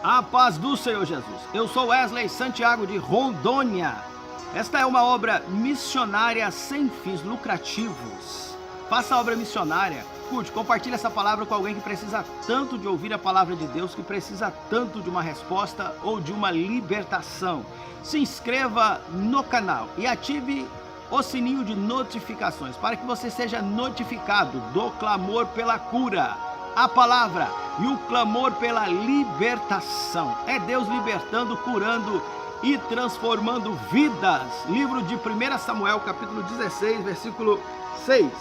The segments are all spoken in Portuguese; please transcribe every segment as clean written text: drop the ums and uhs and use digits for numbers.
A paz do Senhor Jesus. Eu sou Wesley Santiago de Rondônia. Esta é uma obra missionária sem fins lucrativos. Faça a obra missionária. Curte, compartilhe essa palavra com alguém que precisa tanto de ouvir a palavra de Deus, que precisa tanto de uma resposta ou de uma libertação. Se inscreva no canal e ative o sininho de notificações para que você seja notificado do clamor pela cura, a palavra e o clamor pela libertação. É Deus libertando, curando e transformando vidas. Livro de 1 Samuel, capítulo 16, versículo 6.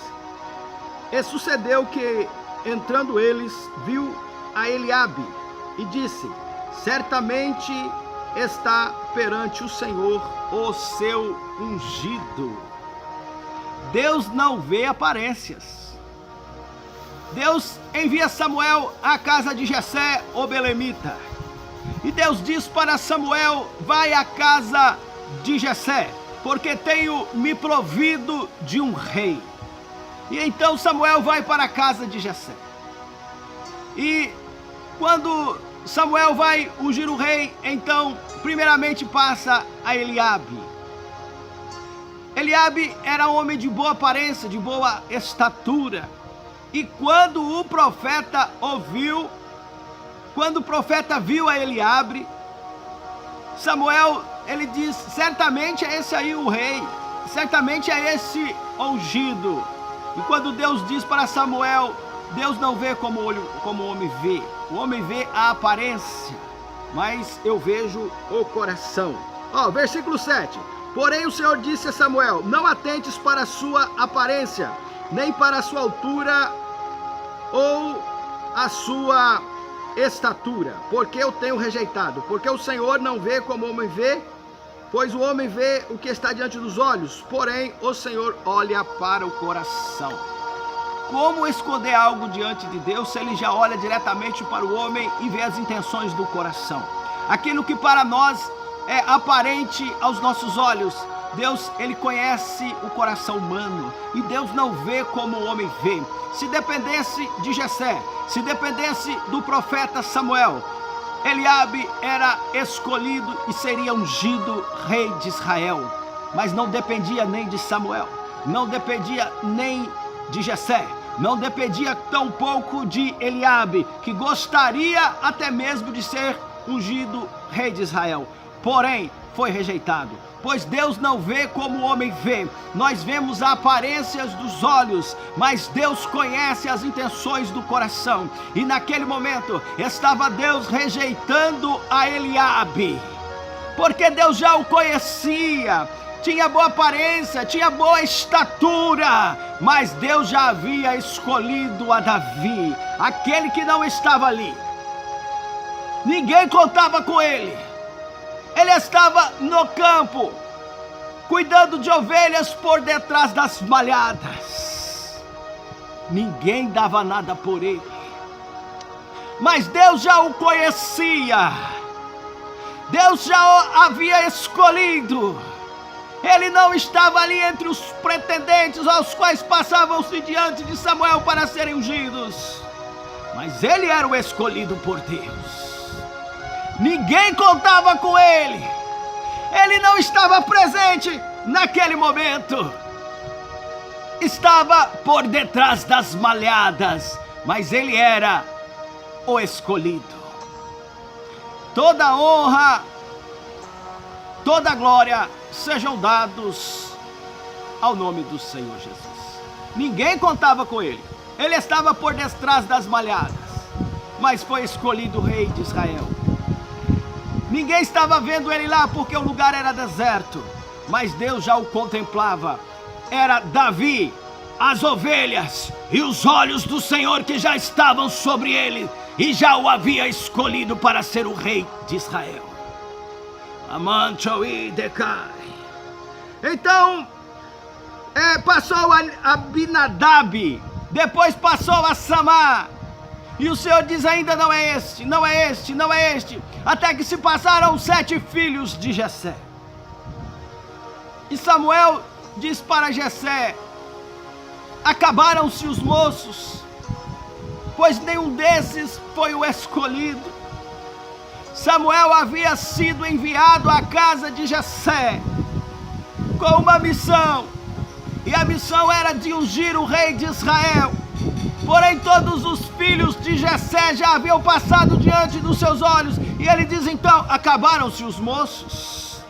E sucedeu que, entrando eles, viu a Eliabe e disse: certamente está perante o Senhor o seu ungido. Deus não vê aparências. Deus envia Samuel à casa de Jessé, o belemita. E Deus diz para Samuel: vai à casa de Jessé, porque tenho me provido de um rei. E então Samuel vai para a casa de Jessé. E quando Samuel vai ungir o rei, então primeiramente passa a Eliabe. Eliabe era um homem de boa aparência, de boa estatura. E quando o profeta viu a Eliabe, Samuel, ele diz: certamente é esse aí o rei, certamente é esse ungido. E quando Deus diz para Samuel, Deus não vê como o homem vê. O homem vê a aparência, mas eu vejo o coração. Versículo 7. Porém o Senhor disse a Samuel: não atentes para a sua aparência, nem para a sua altura ou a sua estatura, porque eu tenho rejeitado. Porque o Senhor não vê como o homem vê, pois o homem vê o que está diante dos olhos, porém o Senhor olha para o coração. Como esconder algo diante de Deus se Ele já olha diretamente para o homem e vê as intenções do coração? Aquilo que para nós é aparente aos nossos olhos, Deus, Ele conhece o coração humano, e Deus não vê como o homem vê. Se dependesse de Jessé, se dependesse do profeta Samuel, Eliabe era escolhido e seria ungido rei de Israel. Mas não dependia nem de Samuel, não dependia nem de Jessé, não dependia tampouco de Eliabe, que gostaria até mesmo de ser ungido rei de Israel. Porém, foi rejeitado, pois Deus não vê como o homem vê. Nós vemos a aparência dos olhos, mas Deus conhece as intenções do coração. E naquele momento estava Deus rejeitando a Eliabe, porque Deus já o conhecia. Tinha boa aparência, tinha boa estatura, mas Deus já havia escolhido a Davi, aquele que não estava ali. Ninguém contava com ele. Ele estava no campo, cuidando de ovelhas por detrás das malhadas. Ninguém dava nada por ele. Mas Deus já o conhecia. Deus já o havia escolhido. Ele não estava ali entre os pretendentes aos quais passavam-se diante de Samuel para serem ungidos. Mas ele era o escolhido por Deus. Ninguém contava com ele. Ele não estava presente naquele momento. Estava por detrás das malhadas, mas ele era o escolhido. Toda honra, toda glória sejam dados ao nome do Senhor Jesus. Ninguém contava com ele. Ele estava por detrás das malhadas, mas foi escolhido rei de Israel. Ninguém estava vendo ele lá porque o lugar era deserto, mas Deus já o contemplava. Era Davi, as ovelhas e os olhos do Senhor que já estavam sobre ele, e já o havia escolhido para ser o rei de Israel. Então, passou a Abinadab, depois passou a Samar. E o Senhor diz: ainda não é este, não é este, não é este. Até que se passaram 7 filhos de Jessé. E Samuel diz para Jessé: acabaram-se os moços, pois nenhum desses foi o escolhido. Samuel havia sido enviado à casa de Jessé com uma missão, e a missão era de ungir o rei de Israel. Porém, todos os filhos de Jessé já haviam passado diante dos seus olhos, e ele diz então: acabaram-se os moços.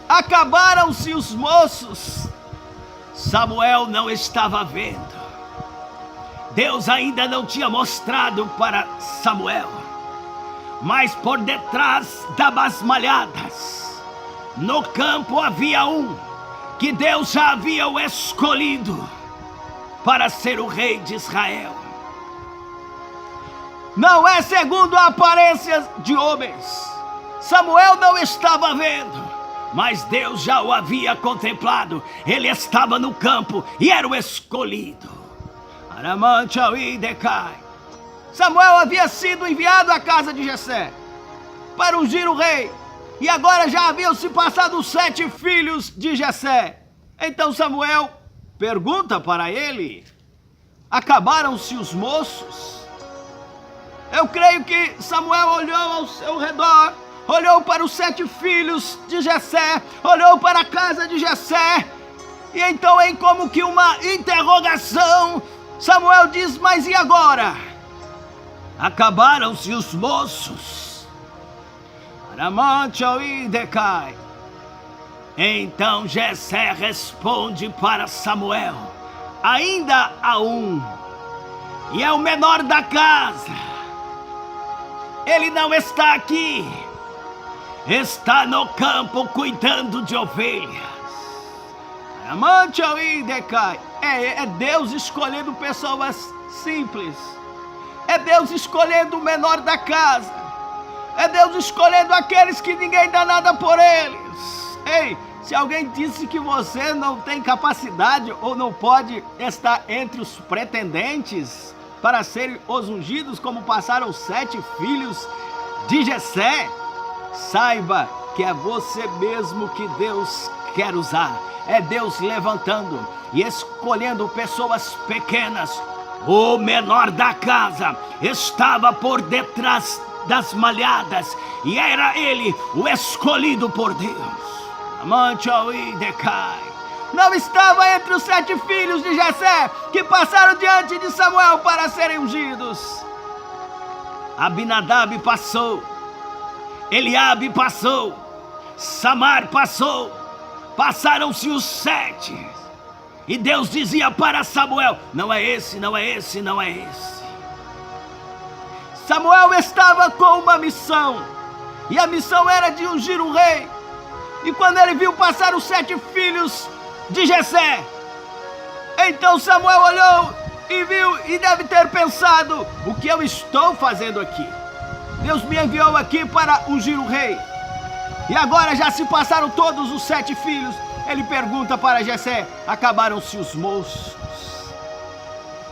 Acabaram-se os moços. Samuel não estava vendo. Deus ainda não tinha mostrado para Samuel, mas por detrás das malhadas, no campo havia um que Deus já havia o escolhido para ser o rei de Israel. Não é segundo a aparência de homens. Samuel não estava vendo, mas Deus já o havia contemplado. Ele estava no campo e era o escolhido. Samuel havia sido enviado à casa de Jessé para ungir o rei, e agora já haviam se passado 7 filhos de Jessé. Então Samuel pergunta para ele: acabaram-se os moços? Eu creio que Samuel olhou ao seu redor, olhou para os 7 filhos de Jessé, olhou para a casa de Jessé, e então, em como que uma interrogação, Samuel diz: mas e agora? Acabaram-se os moços? Então Jessé responde para Samuel: ainda há um, e é o menor da casa. Ele não está aqui, está no campo cuidando de ovelhas. É Deus escolhendo pessoas simples. É Deus escolhendo o menor da casa. É Deus escolhendo aqueles que ninguém dá nada por eles. Ei, se alguém disse que você não tem capacidade ou não pode estar entre os pretendentes para serem os ungidos, como passaram 7 filhos de Jessé, saiba que é você mesmo que Deus quer usar. É Deus levantando e escolhendo pessoas pequenas. O menor da casa estava por detrás das malhadas, e era ele o escolhido por Deus. Não estava entre os 7 filhos de Jessé que passaram diante de Samuel para serem ungidos. Abinadab passou, Eliabe passou, Samar passou. Passaram-se os 7, e Deus dizia para Samuel: não é esse, não é esse, não é esse. Samuel estava com uma missão, e a missão era de ungir o rei. E quando ele viu passar os 7 filhos de Jessé, então Samuel olhou e viu, e deve ter pensado: o que eu estou fazendo aqui? Deus me enviou aqui para ungir o rei, e agora já se passaram todos os 7 filhos. Ele pergunta para Jessé: acabaram-se os moços?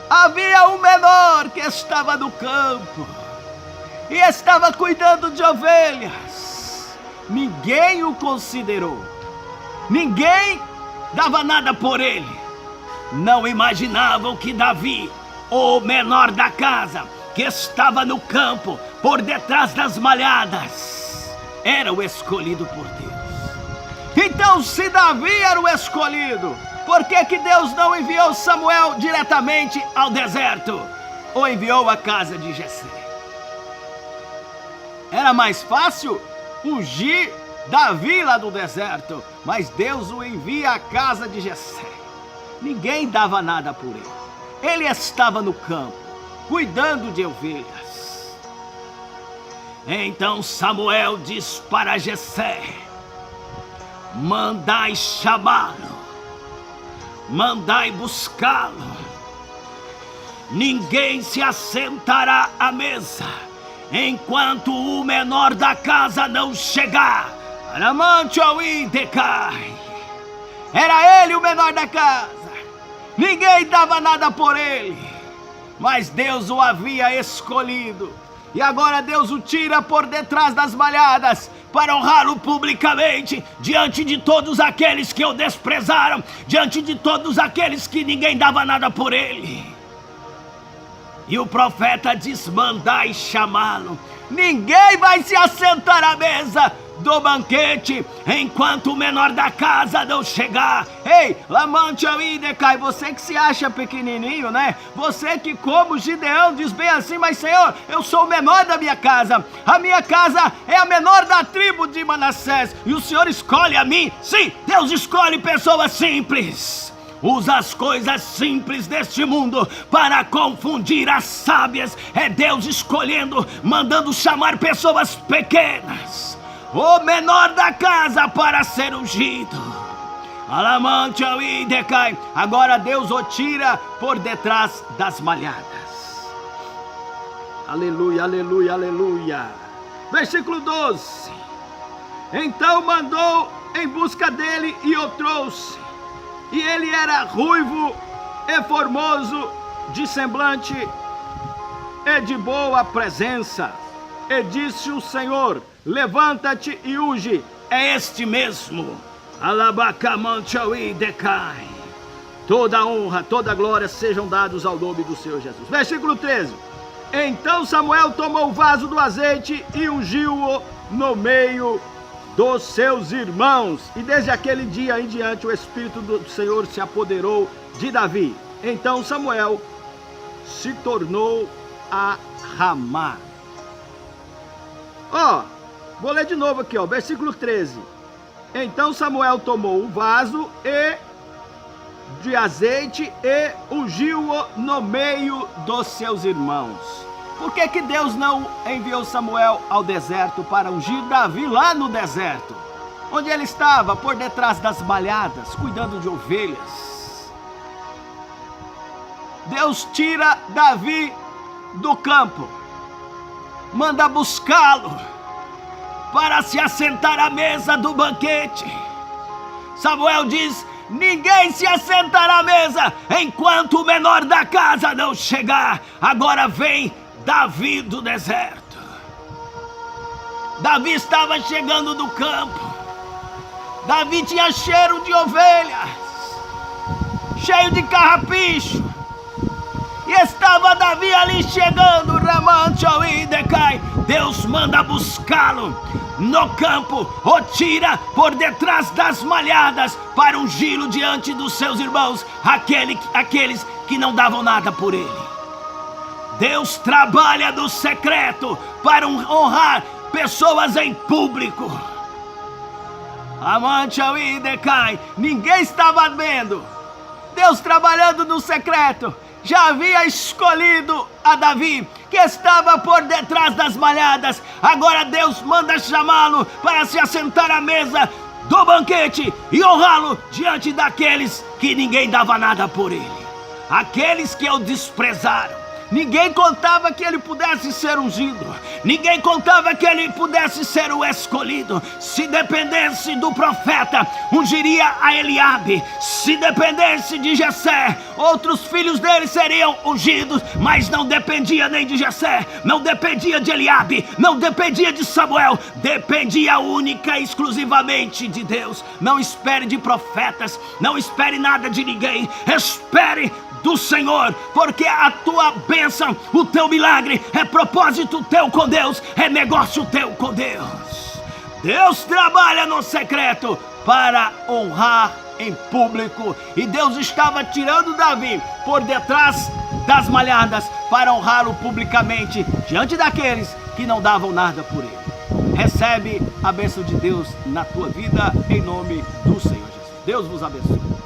Havia um menor que estava no campo e estava cuidando de ovelhas. Ninguém o considerou, ninguém dava nada por ele. Não imaginavam que Davi, o menor da casa, que estava no campo por detrás das malhadas, era o escolhido por Deus. Então, se Davi era o escolhido, por que Deus não enviou Samuel diretamente ao deserto, ou enviou à casa de Jessé? Era mais fácil ungir Davi lá do deserto, mas Deus o envia à casa de Jessé. Ninguém dava nada por ele. Ele estava no campo, cuidando de ovelhas. Então Samuel diz para Jessé: mandai chamá-lo, mandai buscá-lo. Ninguém se assentará à mesa enquanto o menor da casa não chegar. Era ele o menor da casa. Ninguém dava nada por ele, mas Deus o havia escolhido. E agora Deus o tira por detrás das malhadas para honrá-lo publicamente, diante de todos aqueles que o desprezaram, diante de todos aqueles que ninguém dava nada por ele. E o profeta diz: mandai chamá-lo. Ninguém vai se assentar à mesa do banquete enquanto o menor da casa não chegar. Ei, Lamante aí, Decai, você que se acha pequenininho, né? Você que, como Gideão, diz bem assim: mas Senhor, eu sou o menor da minha casa. A minha casa é a menor da tribo de Manassés. E o Senhor escolhe a mim? Sim, Deus escolhe pessoas simples. Usa as coisas simples deste mundo para confundir as sábias. É Deus escolhendo, mandando chamar pessoas pequenas, o menor da casa, para ser ungido. Alamante aí, Decai. Agora Deus o tira por detrás das malhadas. Aleluia, aleluia, aleluia. Versículo 12. Então mandou em busca dele e o trouxe. E ele era ruivo e formoso de semblante e de boa presença. E disse o Senhor: levanta-te e unge. É este mesmo. Alabacamantchaui Decai. Toda honra, toda glória sejam dados ao nome do Senhor Jesus. Versículo 13. Então Samuel tomou o vaso do azeite e ungiu-o no meio dos seus irmãos. E desde aquele dia em diante o Espírito do Senhor se apoderou de Davi. Então Samuel se tornou a Ramá. Vou ler de novo aqui, versículo 13. Então Samuel tomou o vaso de azeite e ungiu-o no meio dos seus irmãos. Por que Deus não enviou Samuel ao deserto para ungir Davi lá no deserto, onde ele estava por detrás das malhadas, cuidando de ovelhas? Deus tira Davi do campo, manda buscá-lo para se assentar à mesa do banquete. Samuel diz: ninguém se assentará à mesa enquanto o menor da casa não chegar. Agora vem Davi do deserto. Davi estava chegando do campo. Davi tinha cheiro de ovelhas, cheio de carrapicho. E estava Davi ali chegando, Ramantchaui Decai. Deus manda buscá-lo no campo, o tira por detrás das malhadas para ungí-lo diante dos seus irmãos, aqueles que não davam nada por ele. Deus trabalha no secreto para honrar pessoas em público. Amantchaui Decai. Ninguém estava vendo Deus trabalhando no secreto. Já havia escolhido a Davi, que estava por detrás das malhadas. Agora Deus manda chamá-lo para se assentar à mesa do banquete e honrá-lo diante daqueles que ninguém dava nada por ele, aqueles que o desprezaram. Ninguém contava que ele pudesse ser ungido. Ninguém contava que ele pudesse ser o escolhido. Se dependesse do profeta, ungiria a Eliabe. Se dependesse de Jessé, outros filhos dele seriam ungidos. Mas não dependia nem de Jessé, não dependia de Eliabe, não dependia de Samuel. Dependia única e exclusivamente de Deus. Não espere de profetas, não espere nada de ninguém. Espere do Senhor, porque a tua bênção, o teu milagre é propósito teu com Deus, é negócio teu com Deus. Deus trabalha no secreto para honrar em público, e Deus estava tirando Davi por detrás das malhadas para honrá-lo publicamente diante daqueles que não davam nada por ele. Recebe a bênção de Deus na tua vida em nome do Senhor Jesus. Deus vos abençoe.